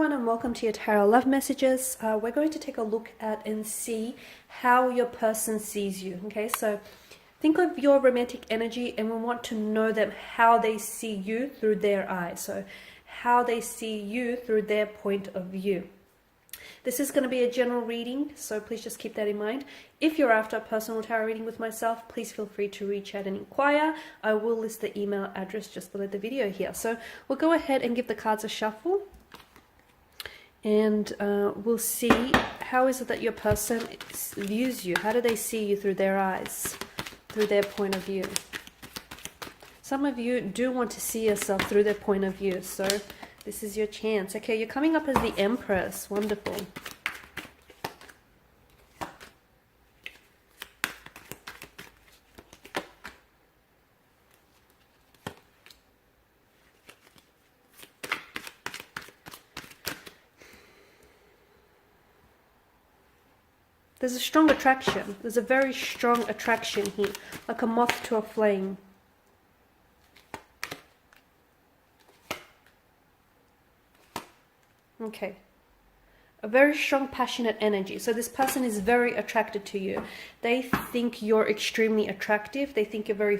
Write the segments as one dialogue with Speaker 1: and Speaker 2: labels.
Speaker 1: everyone, and welcome to your Tarot Love Messages. We're going to take a look at and see how your person sees you. Okay, so think of your romantic energy and we want to know them, how they see you through their eyes. So how they see you through their point of view. This is going to be a general reading, so please just keep that in mind. If you're after a personal tarot reading with myself, please feel free to reach out and inquire. I will list the email address just below the video here. So we'll go ahead and give the cards a shuffle. And we'll see how is it that your person views you. How do they see you through their eyes, through their point of view? Some of you do want to see yourself through their point of view, so this is your chance. Okay, you're coming up as the Empress. Wonderful. There's a strong attraction. There's a very strong attraction here, like a moth to a flame. Okay. A very strong, passionate energy. So this person is very attracted to you. They think you're extremely attractive. They think you're very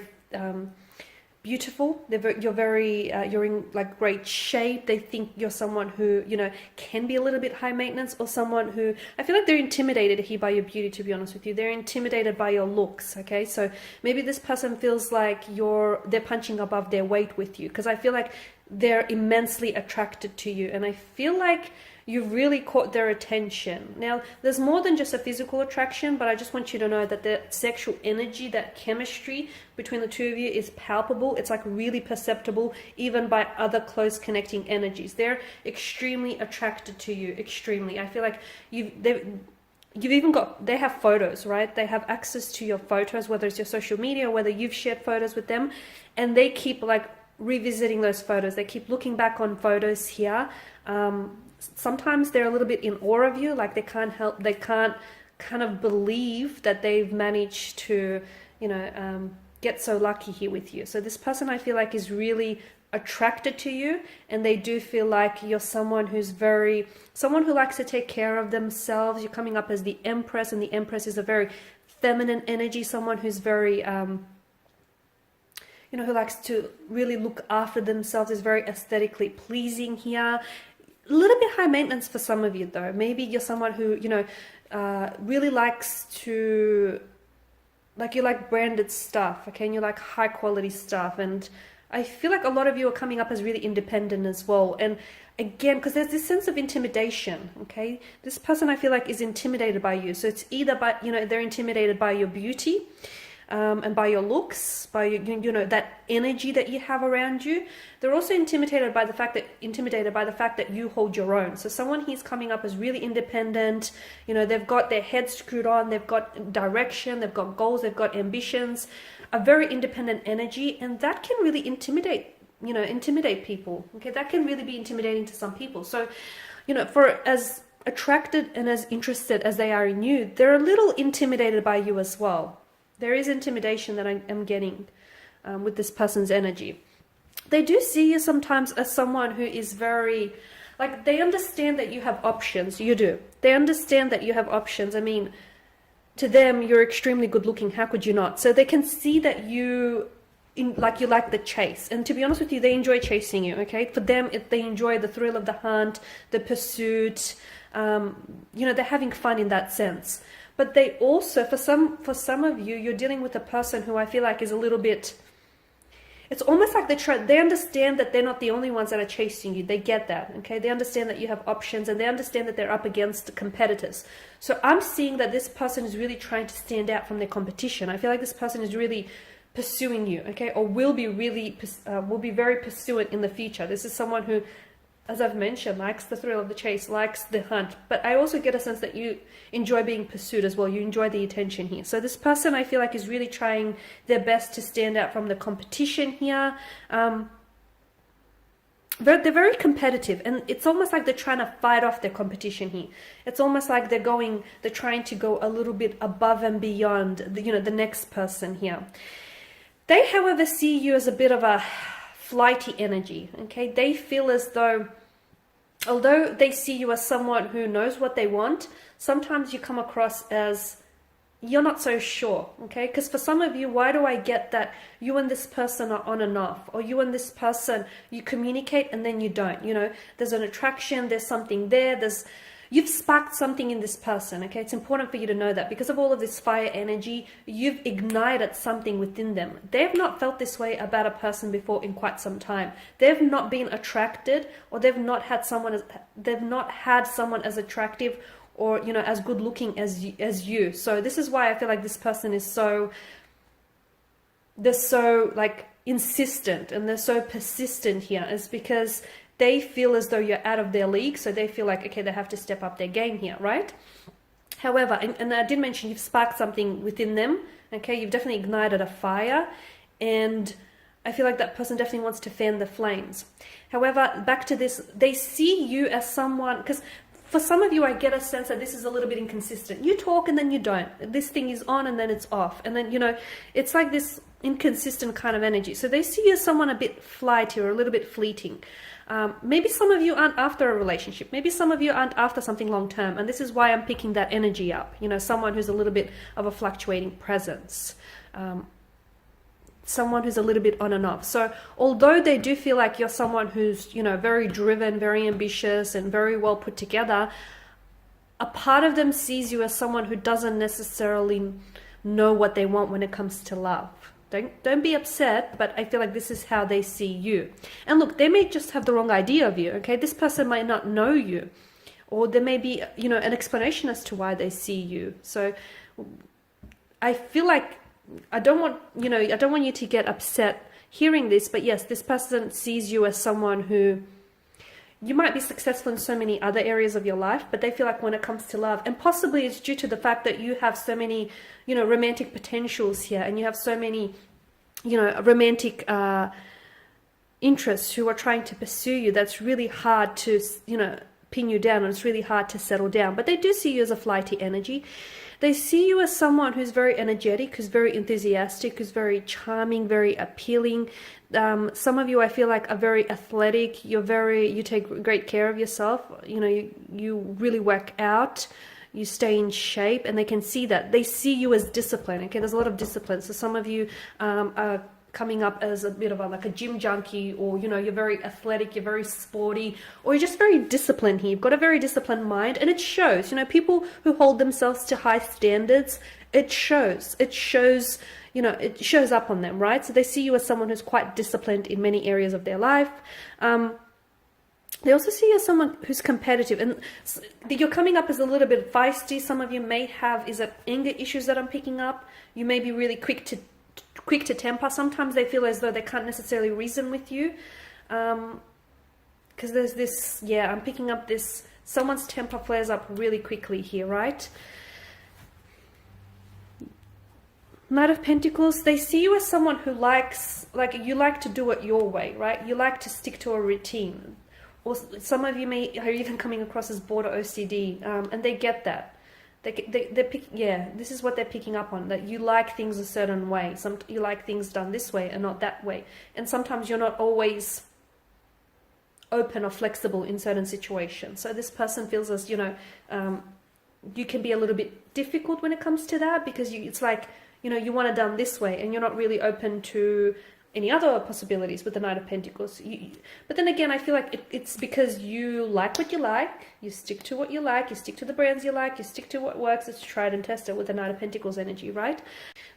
Speaker 1: beautiful. You're in like great shape. They think you're someone who, you know, can be a little bit high maintenance, or someone who, I feel like they're intimidated here by your beauty, to be honest with you. They're intimidated by your looks. Okay, so maybe this person feels like they're punching above their weight with you, because I feel like they're immensely attracted to you, and I feel like you've really caught their attention. Now, there's more than just a physical attraction, but I just want you to know that the sexual energy, that chemistry between the two of you is palpable. It's like really perceptible, even by other close connecting energies. They're extremely attracted to you, extremely. I feel like they have photos, right? They have access to your photos, whether it's your social media or whether you've shared photos with them, and they keep like revisiting those photos. They keep looking back on photos here. Sometimes they're a little bit in awe of you, like they can't kind of believe that they've managed to, you know, get so lucky here with you. So this person, I feel like, is really attracted to you, and they do feel like you're someone who likes to take care of themselves. You're coming up as the Empress, and the Empress is a very feminine energy, someone who's very you know, who likes to really look after themselves, is very aesthetically pleasing here. A little bit high maintenance for some of you, though. Maybe you're someone who, you know, really likes to, like, you like branded stuff, okay, and you like high quality stuff. And I feel like a lot of you are coming up as really independent as well. And again, because there's this sense of intimidation, okay, this person, I feel like, is intimidated by you. So it's either by, you know, they're intimidated by your beauty, and by your looks, by, you know, that energy that you have around you. They're also intimidated by the fact that you hold your own. So someone here's coming up as really independent. You know, they've got their head screwed on, they've got direction, they've got goals, they've got ambitions, a very independent energy, and that can really intimidate people. Okay, that can really be intimidating to some people. So, you know, for as attracted and as interested as they are in you, they're a little intimidated by you as well. There is intimidation that I am getting with this person's energy. They do see you sometimes as someone who is very, like, they understand that you have options. You do. They understand that you have options. I mean, to them, you're extremely good looking. How could you not? So they can see that you like the chase. And to be honest with you, they enjoy chasing you, okay? For them, they enjoy the thrill of the hunt, the pursuit. You know, they're having fun in that sense. But they also, for some of you, you're dealing with a person who I feel like is a little bit, it's almost like they understand that they're not the only ones that are chasing you. They get that, okay? They understand that you have options, and they understand that they're up against competitors. So I'm seeing that this person is really trying to stand out from their competition. I feel like this person is really pursuing you, okay? Or will be very pursuant in the future. This is someone who, as I've mentioned, likes the thrill of the chase, likes the hunt. But I also get a sense that you enjoy being pursued as well. You enjoy the attention here. So this person, I feel like, is really trying their best to stand out from the competition here. They're very competitive, and it's almost like they're trying to fight off their competition here. It's almost like they're trying to go a little bit above and beyond the next person here. They, however, see you as a bit of a flighty energy, okay? They feel as though although they see you as someone who knows what they want, sometimes you come across as you're not so sure, okay? Because for some of you, why do I get that you and this person are on and off, or you and this person, you communicate and then you don't, you know, there's an attraction, there's something there, you've sparked something in this person, okay? It's important for you to know that because of all of this fire energy, you've ignited something within them. They've not felt this way about a person before in quite some time. They've not been attracted, or they've not had someone as attractive or, you know, as good looking as you. So this is why I feel like this person is they're so like insistent and they're so persistent here, is because they feel as though you're out of their league. So they feel like, okay, they have to step up their game here, right? However, and I did mention you've sparked something within them, okay? You've definitely ignited a fire, and I feel like that person definitely wants to fan the flames. However, back to this, they see you as someone, because for some of you, I get a sense that this is a little bit inconsistent. You talk and then you don't. This thing is on and then it's off. And then, you know, it's like this inconsistent kind of energy. So they see you as someone a bit flighty or a little bit fleeting. Maybe some of you aren't after a relationship. Maybe some of you aren't after something long term. And this is why I'm picking that energy up. You know, someone who's a little bit of a fluctuating presence. Someone who's a little bit on and off. So although they do feel like you're someone who's, you know, very driven, very ambitious and very well put together, a part of them sees you as someone who doesn't necessarily know what they want when it comes to love. Don't be upset, but I feel like this is how they see you. And look, they may just have the wrong idea of you, okay? This person might not know you, or there may be, you know, an explanation as to why they see you. So I feel like I don't want you to get upset hearing this, but yes, this person sees you as someone who you might be successful in so many other areas of your life, but they feel like when it comes to love, and possibly it's due to the fact that you have so many, you know, romantic potentials here, and you have so many, you know, romantic interests who are trying to pursue you, that's really hard to, you know, pin you down, and it's really hard to settle down. But they do see you as a flighty energy. They see you as someone who's very energetic, who's very enthusiastic, who's very charming, very appealing. Some of you, I feel like, are very athletic. You take great care of yourself. You know, you really work out. You stay in shape, and they can see that. They see you as discipline. Okay, there's a lot of discipline. So some of you are coming up as a bit of like a gym junkie, or, you know, you're very athletic, you're very sporty, or you're just very disciplined here. You've got a very disciplined mind, and it shows. You know, people who hold themselves to high standards, it shows, you know, it shows up on them, right? So they see you as someone who's quite disciplined in many areas of their life. They also see you as someone who's competitive, and you're coming up as a little bit feisty. Some of you may have anger issues that I'm picking up. You may be really quick to temper. Sometimes they feel as though they can't necessarily reason with you, because there's this, yeah, I'm picking up this, someone's temper flares up really quickly here, right? Knight of Pentacles, they see you as someone who you like to do it your way, right? You like to stick to a routine. Or some of you are even coming across as border OCD, and they get that. This is what they're picking up on, that you like things a certain way. You like things done this way and not that way. And sometimes you're not always open or flexible in certain situations. So this person feels as, you know, you can be a little bit difficult when it comes to that, because it's like, you know, you want it done this way and you're not really open to any other possibilities with the Knight of Pentacles. But then again, I feel like it's because you like what you like, you stick to what you like, you stick to the brands you like, you stick to what works. It's tried and tested with the Knight of Pentacles energy, right?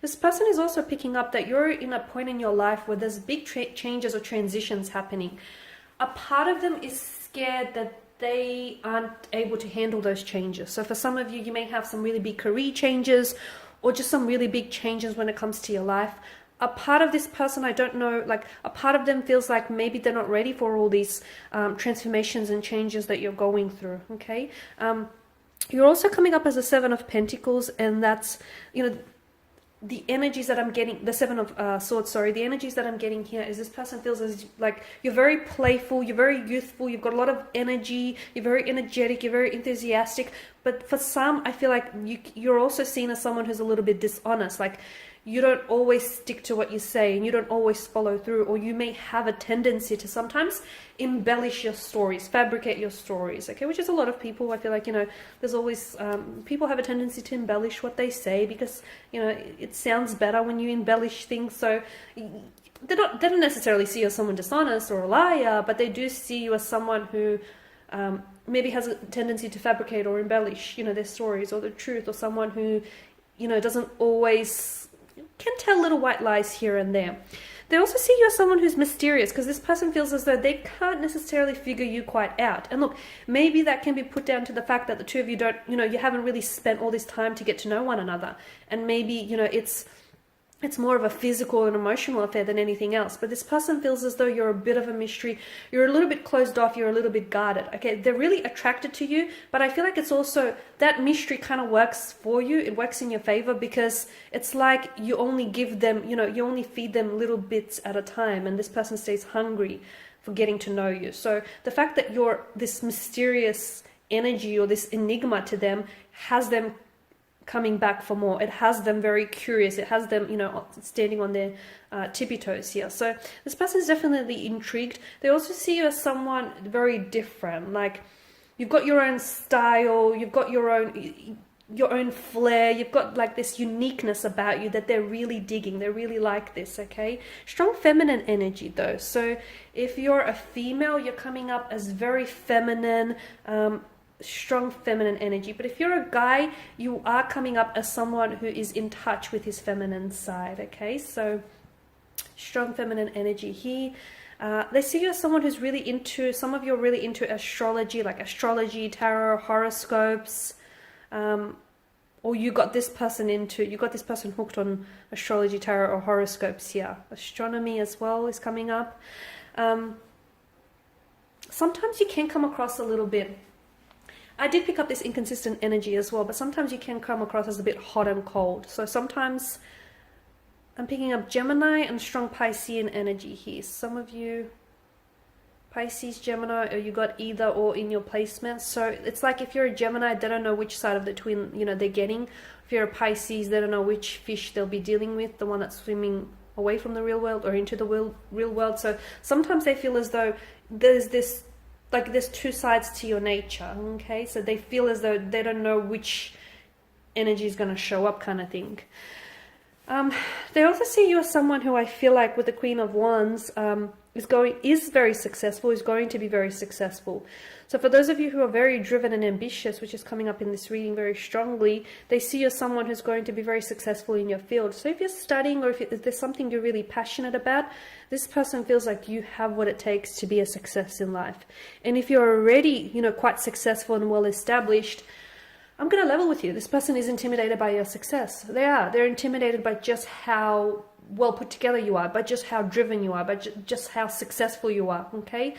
Speaker 1: This person is also picking up that you're in a point in your life where there's big changes or transitions happening. A part of them is scared that they aren't able to handle those changes. So for some of you, you may have some really big career changes, or just some really big changes when it comes to your life. A part of this person, I don't know, like a part of them feels like maybe they're not ready for all these transformations and changes that you're going through, okay? You're also coming up as a Seven of Pentacles, and that's, you know, the energies that I'm getting, the Seven of Swords, sorry, the energies that I'm getting here is this person feels as like you're very playful, you're very youthful, you've got a lot of energy, you're very energetic, you're very enthusiastic, but for some, I feel like you're also seen as someone who's a little bit dishonest, like you don't always stick to what you say and you don't always follow through, or you may have a tendency to sometimes embellish your stories, fabricate your stories, okay, which is a lot of people. I feel like, there's always people have a tendency to embellish what they say because, it sounds better when you embellish things. So they don't necessarily see you as someone dishonest or a liar, but they do see you as someone who maybe has a tendency to fabricate or embellish, their stories or the truth, or someone who, doesn't always, can tell little white lies here and there. They also see you as someone who's mysterious, because this person feels as though they can't necessarily figure you quite out. And look, maybe that can be put down to the fact that the two of you don't, you haven't really spent all this time to get to know one another. And maybe, it's more of a physical and emotional affair than anything else. But this person feels as though you're a bit of a mystery. You're a little bit closed off. You're a little bit guarded. Okay, they're really attracted to you. But I feel like it's also, that mystery kind of works for you. It works in your favor because it's like you only give them, you only feed them little bits at a time. And this person stays hungry for getting to know you. So the fact that you're this mysterious energy or this enigma to them has them coming back for more. It has them very curious. It has them, standing on their tippy toes here. So this person is definitely intrigued. They also see you as someone very different. Like, you've got your own style. You've got your own flair. You've got like this uniqueness about you that they're really digging. They really like this, okay? Strong feminine energy though. So if you're a female, you're coming up as very feminine, strong feminine energy. But if you're a guy, you are coming up as someone who is in touch with his feminine side, okay? So strong feminine energy here. They see you as someone who's really into, some of you are really into astrology, like astrology, tarot, horoscopes, or you got this person hooked on astrology, tarot, or horoscopes here. Astronomy as well is coming up. Sometimes you can come across a little bit, I did pick up this inconsistent energy as well, but sometimes you can come across as a bit hot and cold. So sometimes I'm picking up Gemini and strong Piscean energy here. Some of you, Pisces, Gemini, or you got either or in your placement. So it's like if you're a Gemini, they don't know which side of the twin, they're getting. If you're a Pisces, they don't know which fish they'll be dealing with, the one that's swimming away from the real world or into the real world. So sometimes they feel as though there's this, like there's two sides to your nature, okay? So they feel as though they don't know which energy is going to show up, kind of thing. They also see you as someone who I feel like with the Queen of Wands is very successful, is going to be very successful. So for those of you who are very driven and ambitious, which is coming up in this reading very strongly, they see you as someone who's going to be very successful in your field. So if you're studying or if there's something you're really passionate about, this person feels like you have what it takes to be a success in life. And if you're already, quite successful and well established, I'm going to level with you. This person is intimidated by your success. They are. They're intimidated by just how well put together you are, by just how driven you are, by just how successful you are, okay?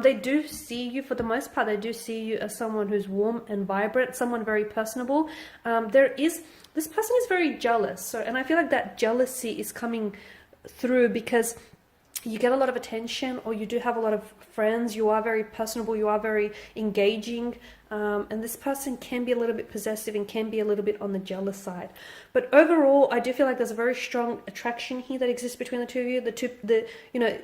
Speaker 1: They do see you, for the most part, they do see you as someone who's warm and vibrant, someone very personable. This person is very jealous. So, and I feel like that jealousy is coming through because you get a lot of attention, or you do have a lot of friends, you are very personable, you are very engaging, and this person can be a little bit possessive and can be a little bit on the jealous side. But overall, I do feel like there's a very strong attraction here that exists between the two of you.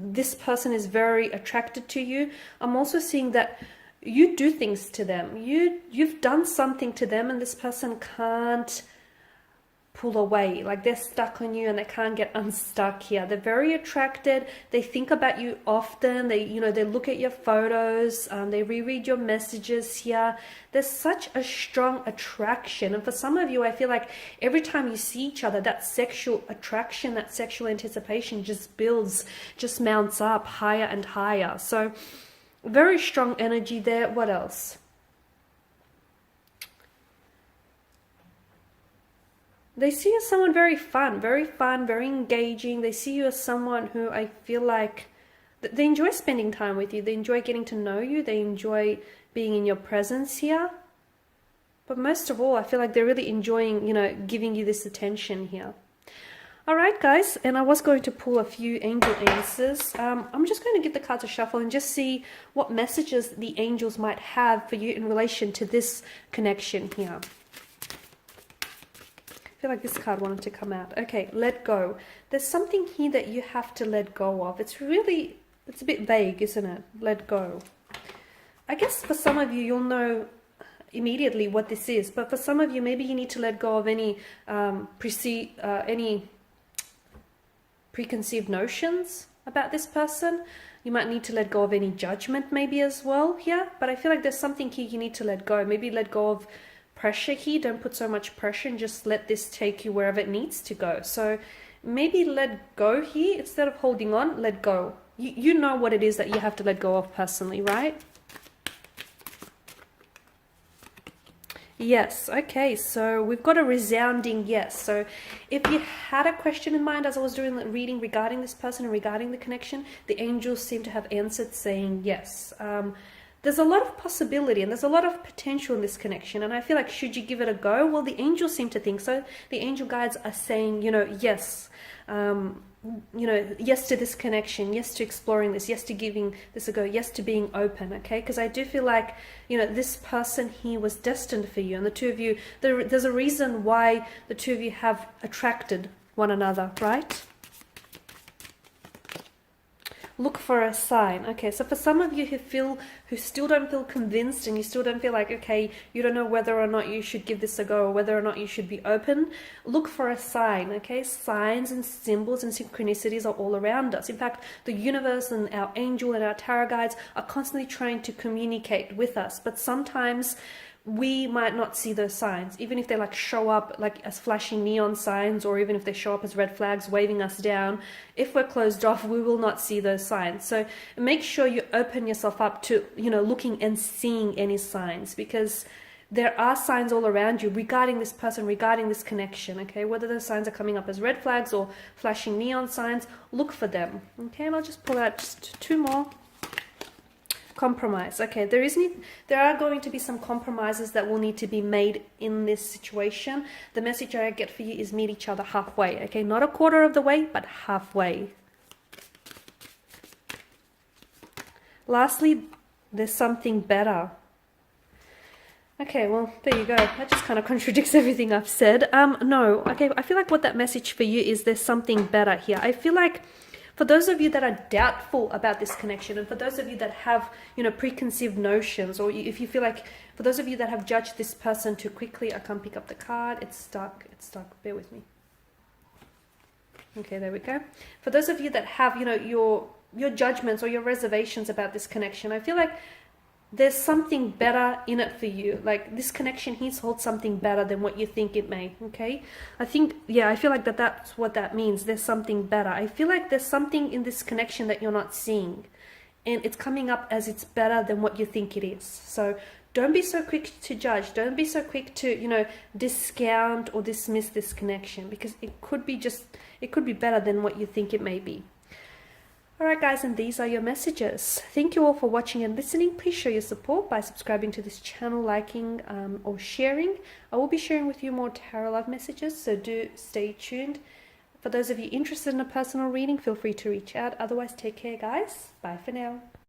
Speaker 1: This person is very attracted to you. I'm also seeing that you do things to them. You've done something to them, and this person can't pull away. Like, they're stuck on you and they can't get unstuck here. They're very attracted. They think about you often. They look at your photos. They reread your messages here. There's such a strong attraction. And for some of you, I feel like every time you see each other, that sexual attraction, that sexual anticipation just builds, just mounts up higher and higher. So very strong energy there. What else? They see you as someone very fun, very engaging. They see you as someone who I feel like they enjoy spending time with you. They enjoy getting to know you. They enjoy being in your presence here. But most of all, I feel like they're really enjoying, giving you this attention here. All right, guys, and I was going to pull a few angel answers. I'm just going to give the cards a shuffle and just see what messages the angels might have for you in relation to this connection here. I feel like this card wanted to come out. Okay, let go. There's something here that you have to let go of. It's a bit vague, isn't it? Let go. I guess for some of you, you'll know immediately what this is, but for some of you, maybe you need to let go of any preconceived notions about this person. You might need to let go of any judgment maybe as well here, but I feel like there's something here you need to let go. Maybe let go of pressure here. Don't put so much pressure and just let this take you wherever it needs to go. So maybe let go here instead of holding on. Let go. You know what it is that you have to let go of personally, right? Yes. Okay, so we've got a resounding yes. So if you had a question in mind as I was doing the reading regarding this person and regarding the connection, the angels seem to have answered saying yes. There's a lot of possibility and there's a lot of potential in this connection, and I feel like, should you give it a go? Well, the angels seem to think so. The angel guides are saying, yes, yes to this connection, yes to exploring this, yes to giving this a go, yes to being open, okay? Because I do feel like, this person here was destined for you, and the two of you, there's a reason why the two of you have attracted one another, right? Look for a sign. Okay, so for some of you who still don't feel convinced and you still don't feel like, okay, you don't know whether or not you should give this a go or whether or not you should be open, look for a sign, okay? Signs and symbols and synchronicities are all around us. In fact, the universe and our angel and our tarot guides are constantly trying to communicate with us, but sometimes we might not see those signs, even if they show up as flashing neon signs, or even if they show up as red flags waving us down. If we're closed off, we will not see those signs. So make sure you open yourself up to looking and seeing any signs, because there are signs all around you regarding this person, regarding this connection, okay? Whether those signs are coming up as red flags or flashing neon signs, look for them, okay? And I'll just pull out just two more. Compromise. Okay, there are going to be some compromises that will need to be made in this situation. The message I get for you is meet each other halfway, okay? Not a quarter of the way, but halfway. Lastly, there's something better. Okay, well, there you go. That just kind of contradicts everything I've said. No, okay, I feel like what that message for you is there's something better here. I feel like for those of you that are doubtful about this connection, and for those of you that have, preconceived notions, or if you feel like, for those of you that have judged this person too quickly, I can't pick up the card. It's stuck. Bear with me. Okay, there we go. For those of you that have, your judgments or your reservations about this connection, I feel like there's something better in it for you. Like, this connection here holds something better than what you think it may, okay? I feel like that's what that means. There's something better. I feel like there's something in this connection that you're not seeing, and it's coming up as it's better than what you think it is. So don't be so quick to judge. Don't be so quick to, discount or dismiss this connection, because it could be better than what you think it may be. Alright guys, and these are your messages. Thank you all for watching and listening. Please show your support by subscribing to this channel, liking or sharing. I will be sharing with you more tarot love messages, so do stay tuned. For those of you interested in a personal reading, feel free to reach out. Otherwise, take care guys. Bye for now.